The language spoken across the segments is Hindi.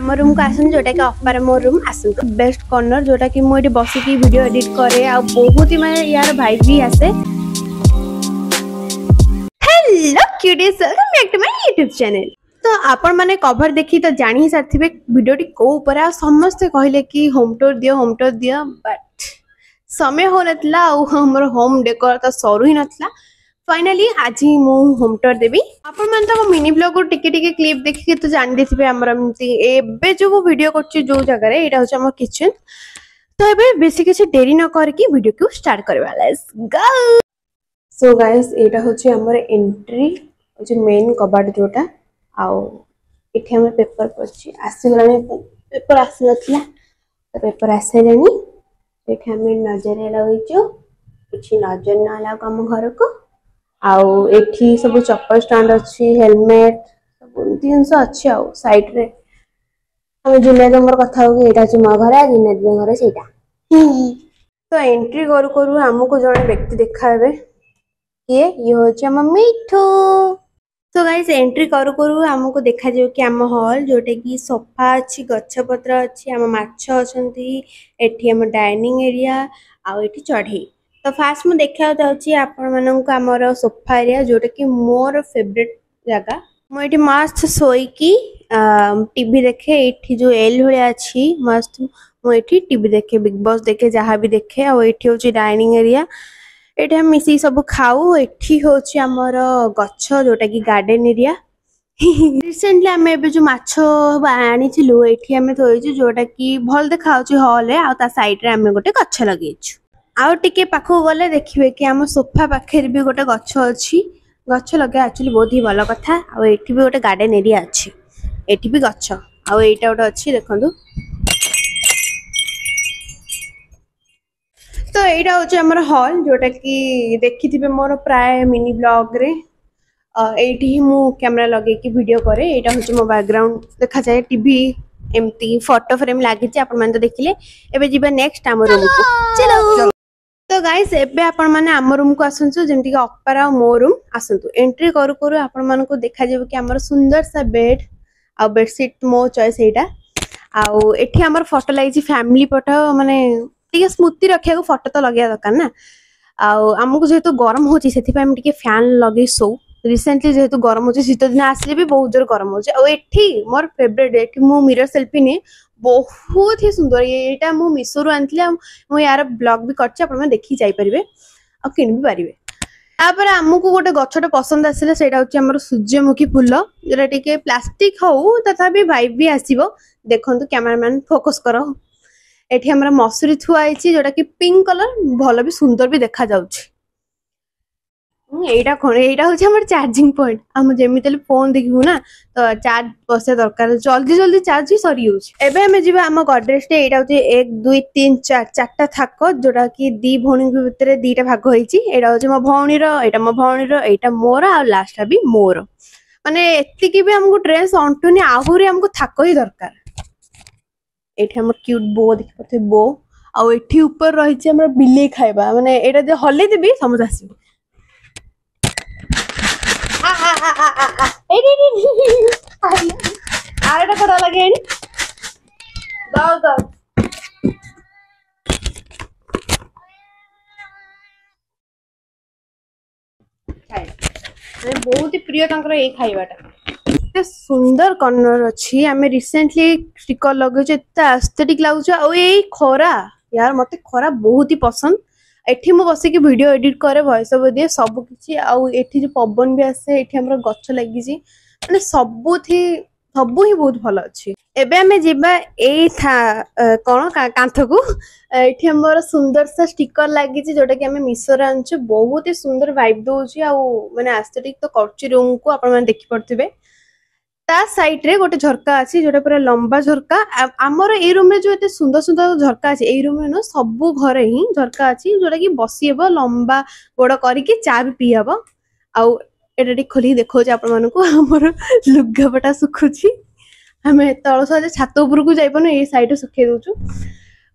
आम रूम को आसन जोटा कि अपार मो रूम आसन बेस्ट कॉर्नर जोटा कि मुझे बसिकी वीडियो एडिट करे आ बहुत ही मैं यार भाई भी आसे। Hello cuties welcome back to my YouTube channel. तो आपण माने कवर देखी तो जानी ही सारथिबे वीडियोटी को ऊपर आ समस्त कहले कि होम टूर दियो बट समय हो नतला आ हमर होम डेकोर तो सरू ही नतला। फाइनली आज मु होम टूर देबी आपण मान तो मिनी ब्लॉग को टिके क्लिप देखि तो जान देथिबे हमर एमती एबे जो वीडियो करछि जो जगह रे एटा होछ हमर किचन। तो एबे बेसी किछ देरी न कर कि वीडियो को स्टार्ट करबा। Let's go. सो गाइस एटा होछ हमर एंट्री होछ मेन कबाट जोटा आउ इथे हमर पेपर पछि आसी गलानी पेपर आसी नथला तो पेपर आसेलेनी एथे हम नजर लगैछु किछ नजर ना लाग हम घर को आउ एठी सब चप्पल स्टैंड अच्छी हेलमेट सब जिनस अच्छी आउ साइड रे हम जिने नंबर कथा हो एटा छ म घर जिने घर सेटा। तो एंट्री करू करू हमको जने व्यक्ति देखाबे ये होछ हम मिठू। तो गाइस एंट्री करू करू हमको देखा जायो कि हम हॉल जोटे की सोफा अच्छी गच्छ पत्र अच्छी हम माछ अछंती एठी हम डाइनिंग एरिया आ एठी चढ़ी। तो फास्ट मु देखा जाउची आपण मानक हमर सोफा एरिया जोटा कि मोर फेवरेट जगह मु एठी मस्त सोई की टीवी देखे एठी जो एल होया अछि मस्त मु एठी टीवी देखे बिग बॉस देखे जहां भी देखे आ एठी होची डाइनिंग एरिया एठी हम मिसी सब खाऊ एठी होची हमर गच्छ जोटा कि गार्डन एरिया। रिसेंटली हम एबे जो माछो आनी थिलु एठी हम थोइछु जोटा कि भल देखाउची हॉल रे आ ता साइड रे हम गोटे गच्छ लगेछु। आउ टिके पाखो गले देखिबे कि हम सोफा पाखे भी गोटे गच्छ अछि गच्छ लगे एक्चुअली बहुत ही भलो कथा आ एठी भी गोटे गार्डन एरिया अछि एठी भी गच्छ आ एटा गोटे अछि देखंतु। तो एटा होछि हमर हॉल जोटा कि देखिथिबे मोर प्राय मिनी ब्लॉग रे एठी मु कैमरा लगे कि वीडियो करे एटा होछि मो बैकग्राउंड देखा जाय टीवी एमती फोटो फ्रेम लागि छी आपण मन तो देखिले। एबे जिबे नेक्स्ट हमर रूम को चलो। तो गाइस एबे आपण माने हम रूम को आसंसु जेंति कि अपार आ मो रूम आसंतु एंट्री करू करू आपण मन को देखा जेबे कि हमर सुंदर सा बेड आ बेडशीट मो चॉइस एटा आ एठी हमर फोटो लागि छी फैमिली फोटो माने टिके स्मृति रखिया को फोटो तो लगिया दरकार ना आ हमको जेतु गरम होची सेति पे हम टिके फैन लगे सो रिसेंटली जेतु गरम होची शीत दिन आसले भी बहुत जोर गरम होची आ एठी मोर फेवरेट एठी मु मिरर सेल्फी ने बहुत ही सुंदर एटा मु मिसोरु आनथिले मु यार ब्लॉग भी करछि आपण में देखि जाई परिबे आ किन भी परिबे। तापर हमको गोटे गछटा पसंद आसिले सेटा होछि हमर सूर्यमुखी फूल जेटा टिके प्लास्टिक हो तथा भी वाइब भी आसीबो देखंतु कैमरामैन फोकस करो एठी हमर मसूरी थुआ आइछि जोटा कि पिंक कलर भलो भी सुंदर भी देखा जाउछि। एटा कोन एटा होछि हमर चार्जिंग पॉइंट हम जेमितले फोन देखिबु ना तो चार्ज बसे दरकार जल्दी चार्ज ही सरी होछि। एबे हम जिबा हम गॉडरेज टे एटा होछि 1 2 3 4 चारटा थाक जोटा कि दी भौणी के भितरे दीटा भाग होइछि एटा होछि मो भौणी रो एटा मोर आ लास्ट भी मोर माने एत्ति कि भी हमको ड्रेस अंटुनी आहुरी हमको थाक ही दरकार। एठी हम क्यूट बो देखि परथे बो आ एठी ऊपर रहिछि हमर बिल्ली खाइबा माने एटा जे हल्ले देबी समझ आसी आरेटा करा लगे दाओ बहुत ही प्रिय तंकर ए खाइबाटा सुंदर कॉर्नर अच्छी आम रिसेंटली स्टिकर लगे एस्थेटिक लगुच खरा यार मते खरा बहुत ही पसंद एठी मु बसे कि वीडियो एडिट करे वॉइस ओवर दिए सब किछि आउ एठी जो पवन भी आसे एठी हमर गच्छ लागि छी माने सब ही बहुत भलो अछि। एबे हमें जिबा ए था कोन कांथ को एठी हमर सुंदर सा स्टिकर लागि छी जोटा कि हमें मिसोर आनछु बहुत ही सुंदर वाइब दोछि आउ माने एस्थेटिक तो करछि रूम को आपण माने देखि परथिबे ता साइड रे गोटे झरका अछि जोटा पूरा लंबा झरका हमर ए रूम रे जो एते सुंदर सुंदर झरका अछि ए रूम रे न सब घरे ही झरका अछि जोटा कि बसिएबो लंबा बड़ करी के चा भी पियबो आउ एटा खोली देखो जे आपण मानको हमर लुगापटा सुखुछि हमें तळ सजे छात ऊपर को जाई पन ए साइड सुखे दोछु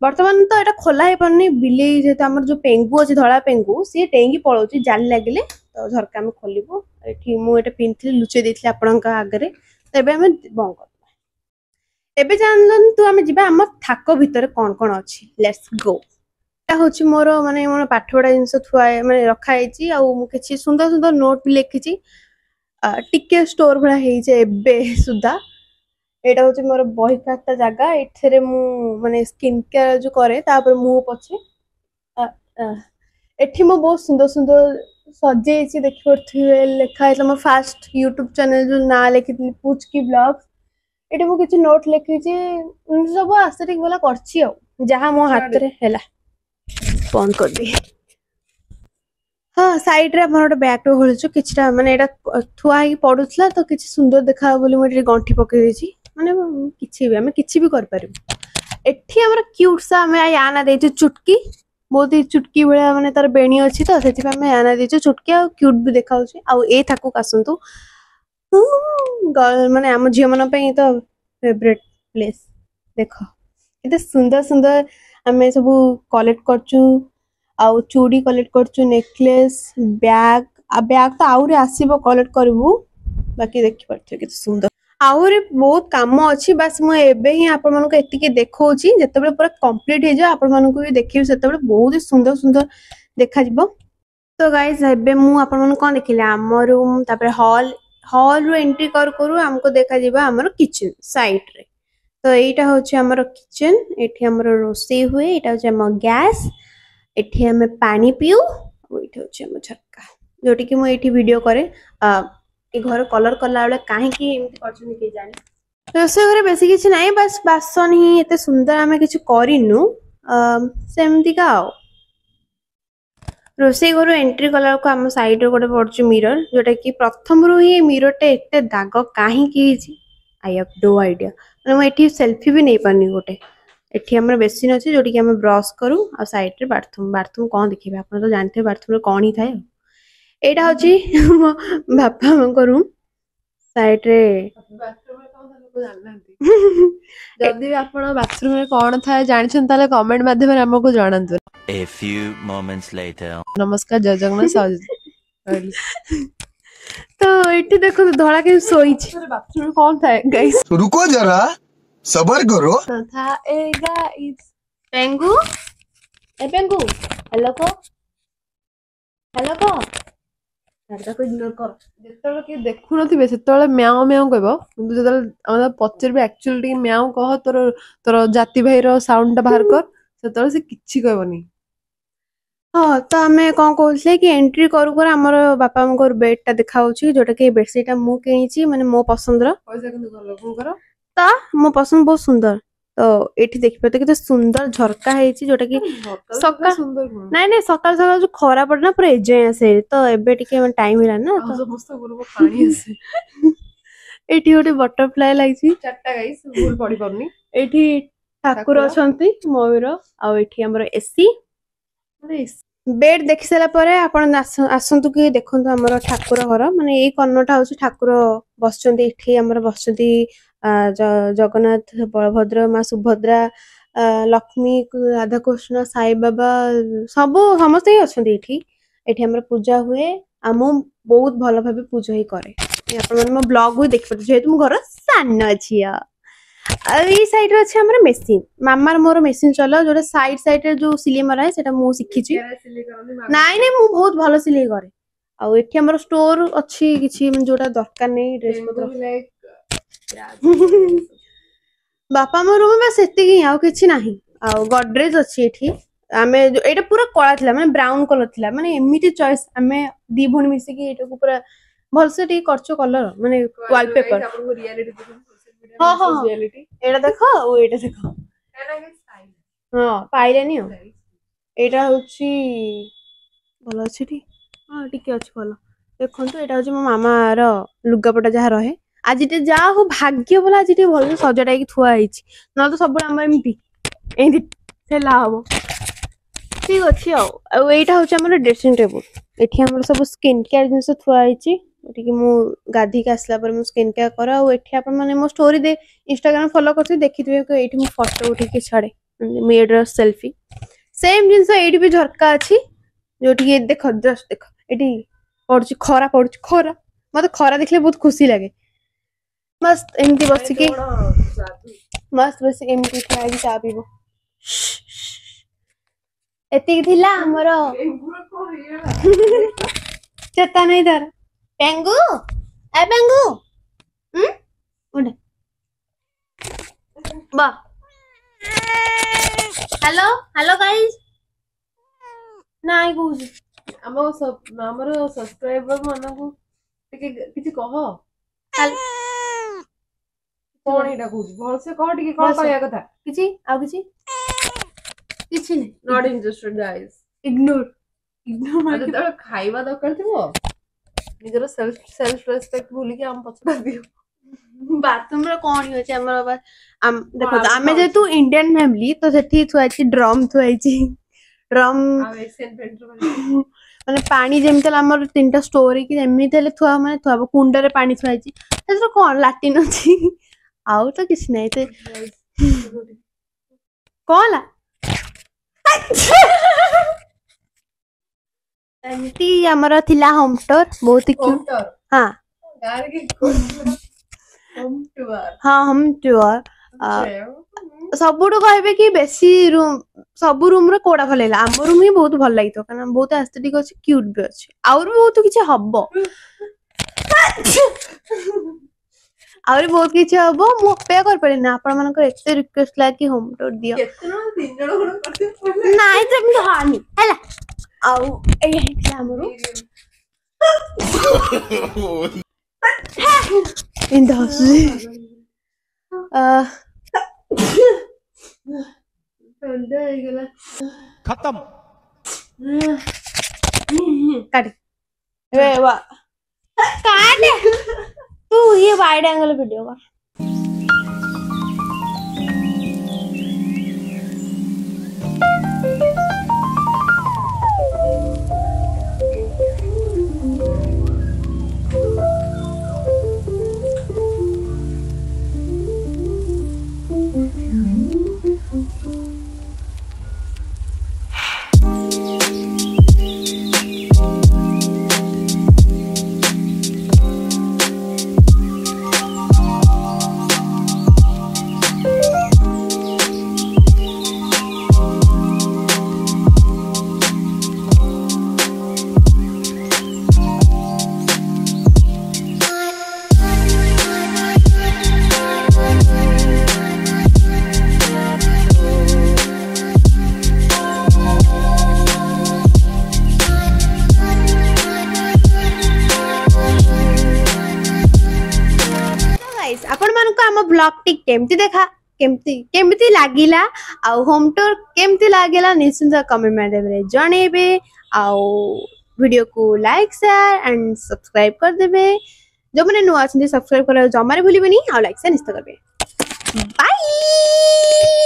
वर्तमान तो एटा खोला हे पन्नी बिले जेता हमर जो पेंगु अछि धळा पेंगु से टेंगी पळौछि जाली लागिले तो झरका में खोलिबो एठी मु एटा पिनथि लुचे देथिले आपणका आगरे तबे हमें बंग एबे जानलु आम जा आम थाक भितर कौन कौन अच्छी लेट्स गो। हूँ मोर माने मोर पाठ पढ़ा जिन थुआ माने रखाई कि सुंदर सुंदर नोट भी लिखी टिके स्टोर भाया एबे सुधा। एटा हूँ मोर बही खाता जगह एठरे मु माने स्किन केयर जो करे तापर मुंह पछे एठी मो बहुत सुंदर सुंदर सजे देखि पड़थिबे लिखा है मोर फास्ट यूट्यूब चैनल जो ना लिखी पूछ की ब्लॉग्स एठी मु किछि नोट लिखी सब आस्ते वाला करछि जहाँ मो हाथ रे हैला बंद कर दी। हाँ साइड रे मोर बैग टे खोलछु किछटा माने एटा थुआ ही पडुथला तो किछि सुंदर देखा बोली मो गंठी पकई देछि माने किछि भी हमें किछि भी कर पारिबो। एठी हमर क्यूट सा हमें याना देछु चुटकी बहुत ही चुटकी भलिया माने तार बेणी अछि तो सेति हमें याना देछु चुटकी आ क्यूट भी देखाउछि आ ए थाकू कासंतु माने हम झियो मन पे तो फेवरेट प्लेस देखो एते सुंदर सुंदर हमें सब कलेक्ट करछु आउ चूड़ी कलेक्ट करछु नेकलेस बैग आ बैग तो आउरे आसीबो कलेक्ट करबू बाकी देखि परथे कि सुंदर आउरे बहुत काम अछि बस मु एबे ही आपण मानको एतिके देखौछि जतबे पूरा कंप्लीट हे जा आपण मानको भी देखिबे सेतबे बहुत ही सुंदर सुंदर देखा जिवो। तो गाइस एबे मु आपण मानको कोन देखिले हम रूम तापर हॉल हॉल रो एंट्री करू हमको देखा जिवो हमर किचन साइड रे। तो एटा होछि हमर किचन एठी हमर रोसई हुए एटा होछि हमर गैस एठी हमें पानी पिउ एठी होछि हमर झटका जोटी कि मु एठी वीडियो करे ए घर कलर कला बेले काहे कि एमती करछन के जानी रोसई घरे बेसी किछ नाही बस बासन ही एते सुंदर हमें किछ करिनु सेमती का रोसई घर एंट्री कला को हम साइड रे गोटे पड़छु मिरर जोटा कि प्रथम रु ही मिरर टे एते दाग काहे कि आई हैव नो आईडिया माने मु एठी सेल्फी भी नै पानी गोटे एठी हमर बेसिन अछि जोटी कि हम ब्रश करू आ साइड रे बाथरूम बाथरूम कोन देखिबे आपण तो जानते बाथरूम रे कोन ही थाए एटा होची बापा हमको रूम साइड रे बाथरूम रे कोन लोग जाननांती जदी आपण बाथरूम रे कोन थाए जानिछन ताले कमेंट माध्यम रे हमको जणांतु। A few moments later नमस्कार जय जगन्नाथ तो एठी देखो धड़ा के सोई छी बाथरूम रे कोन थाए गाइस रुको जरा सबर करो था ए गाइस पेंगू हेलो को देखो इग्नोर कर जेतले के देखु नथिबे सेतले म्याओ म्याओ कहबो किंतु जेतले हम पचर बे एक्चुअली म्याओ कह तोर तोर जाति भाई रो साउंड टा बाहर कर सेतले से किछि कहबनी। हाँ तो हमें कौन कहते कि एंट्री करू कर हमर बापा हमको बेड टा देखाउछि जोटा कि बेडशीट टा मु किनिछि माने मो पसंद रो पैसा किंतु गलो कोन करो ता मो पसंद बहुत सुंदर तो एठी देखि पते कि सुंदर झरका हेछि जोटा कि सका सुंदर नहीं नहीं सकाल सकाल जो खरा पड़े ना पूरा एजे आसे तो एबे टिके टाइम हिला ना तो समस्त गुरु पानी आसे एठी गोटे बटरफ्लाई लागिछि चारटा गाइस भूल पड़ी परनी एठी ठाकुर अछंती मयूर आ एठी हमर एसी बेड देखि सारा परे आपण आसंतु कि देखंतु हमर ठाकुर घर माने ए कन्नटा होछि ठाकुर बसचंती एठी हमर बसचंती जगन्नाथ बलभद्र माँ सुभद्रा लक्ष्मी राधा कृष्ण साई बाबा सब समस्त ही अच्छा एठी हमर पूजा हुए आ मु बहुत भल भाबे पूजा ही करे आपण मन मो ब्लॉग भी देख पड़े जेतु घर सान अछि ए साइड रे अछि हमर मशीन मामार मोर मशीन चला जोटा साइड साइड रे जो सिलाई मरा है सेटा मु सिखि छी नाइ नै मु बहुत भलो सिलाई करे आ एठी हमर स्टोर अछि किछि जोटा दरकार नै ड्रेस पत्र बापा मो रूम में सेति कि आउ किछि नाही आ गॉडरेज अछि एठी आमे एटा पूरा कळा थिला माने ब्राउन कलर थिला माने एमिति चॉइस आमे दी भण मिसी कि एटा को पूरा भलसे टी करचो कलर माने वॉलपेपर आपन रियलिटी देखो हां हां रियलिटी एटा देखो ओ एटा देखो हां पाइलेनी हो एटा होची भलो अछि टी हां टिके अछि भलो देखंतु एटा होची मो मामा रो लुगापटा जहा रहे आज टे जा हो भाग्य बोला आज टे भल सजडा की थुआ आइछि न तो सब हम एमपी एंदी सेला हो ठीक अछि आ एटा होची हमर ड्रेसिंग टेबल एठी हमर सब स्किन केयर जिंस थुआ आइछि एठी कि मु गाधी के आसला पर मु स्किन केयर करा आ एठी आपन माने मो स्टोरी दे इंस्टाग्राम फॉलो करथि देखिथिबे कि एठी मु फोटो उठी के छाड़े मेड रो सेल्फी सेम जिंस एठी भी झरका अछि जोठी के देखो जस्ट देखो एठी पड़छि खरा मते खरा देखले बहुत खुशी लागे मस्त एमती बस के मस्त बस एमती ठिया कि चा पीबो एतिक थिला हमर चेता नहीं धर पेंगू ए पेंगू उठ बा हेलो हेलो गाइस नाइ कहू ଆମର ସବସ୍କ୍ରାଇବର ମାନଙ୍କୁ ଟିକେ କିଛି କହ କଣ ଏଇଟା କହୁଛୁ ଭଲସେ କହ ଟିକେ କଣ କହିବା କଥା किछि आ किछि किछि नहीं not interested guys ignore ignore मार ଯେତେବେଳେ ଖାଇବା ଦରକାର ଥିବ ନିଜର ସେଲ୍ଫ ରେସ୍ପେକ୍ଟ ଭୁଲିକି ଆମ ପଛରେ ଦିଅ बाथरूम रे कोन ही अछि हमर देखो आमे जेतु इंडियन फैमिली तो सेठी थुआइछि ड्रम थुआइछि ड्रम ଆଉ ଏସିଆନ୍ ପେଣ୍ଟର माने पानी जेमते हमर तीनटा स्टोरी कि एमिते ले थुआ माने थुआबो कुंडरे पानी थुआइछि सेतरो कोन लाटिन अछि आउ तो किछ नै ते कोला एमती हमर थिला होम टूर बहुत ही क्यूट हां ଗାଁରେ କି ହୋମ୍ ଟୁର୍ हां होम टूर सबुठु कहबे कि बेसी रूम सब रूम रे कोडा भल लागला आम रूम ही बहुत भल लागितो कारण बहुत एस्थेटिक अछि क्यूट भी अछि और बहुत किछ हबो और बहुत किछ हबो मु पे कर पड़े ना आपण मानकर एते रिक्वेस्ट ला कि होम टूर दियो କେତେ ଜଣ 3 ଜଣ ଗୁଣ करते नाइ त मी हानि हैला आउ एई हितला हमरो इन द हाउस ठंडा ହେଇଗଲା खत्म काट रे वा काट तू ये वाइड एंगल वीडियो का आपण मानको हम ब्लॉग टी केमती देखा केमती लागिला आ होम टूर केमती लागिला निश्चित कमेंट में देबे जणेबे आ वीडियो को लाइक शेयर एंड सब्सक्राइब कर देबे जो माने नुआ सब्सक्राइब कर जमारे भूलिबेनी आ लाइक से निश्चित करबे बाय।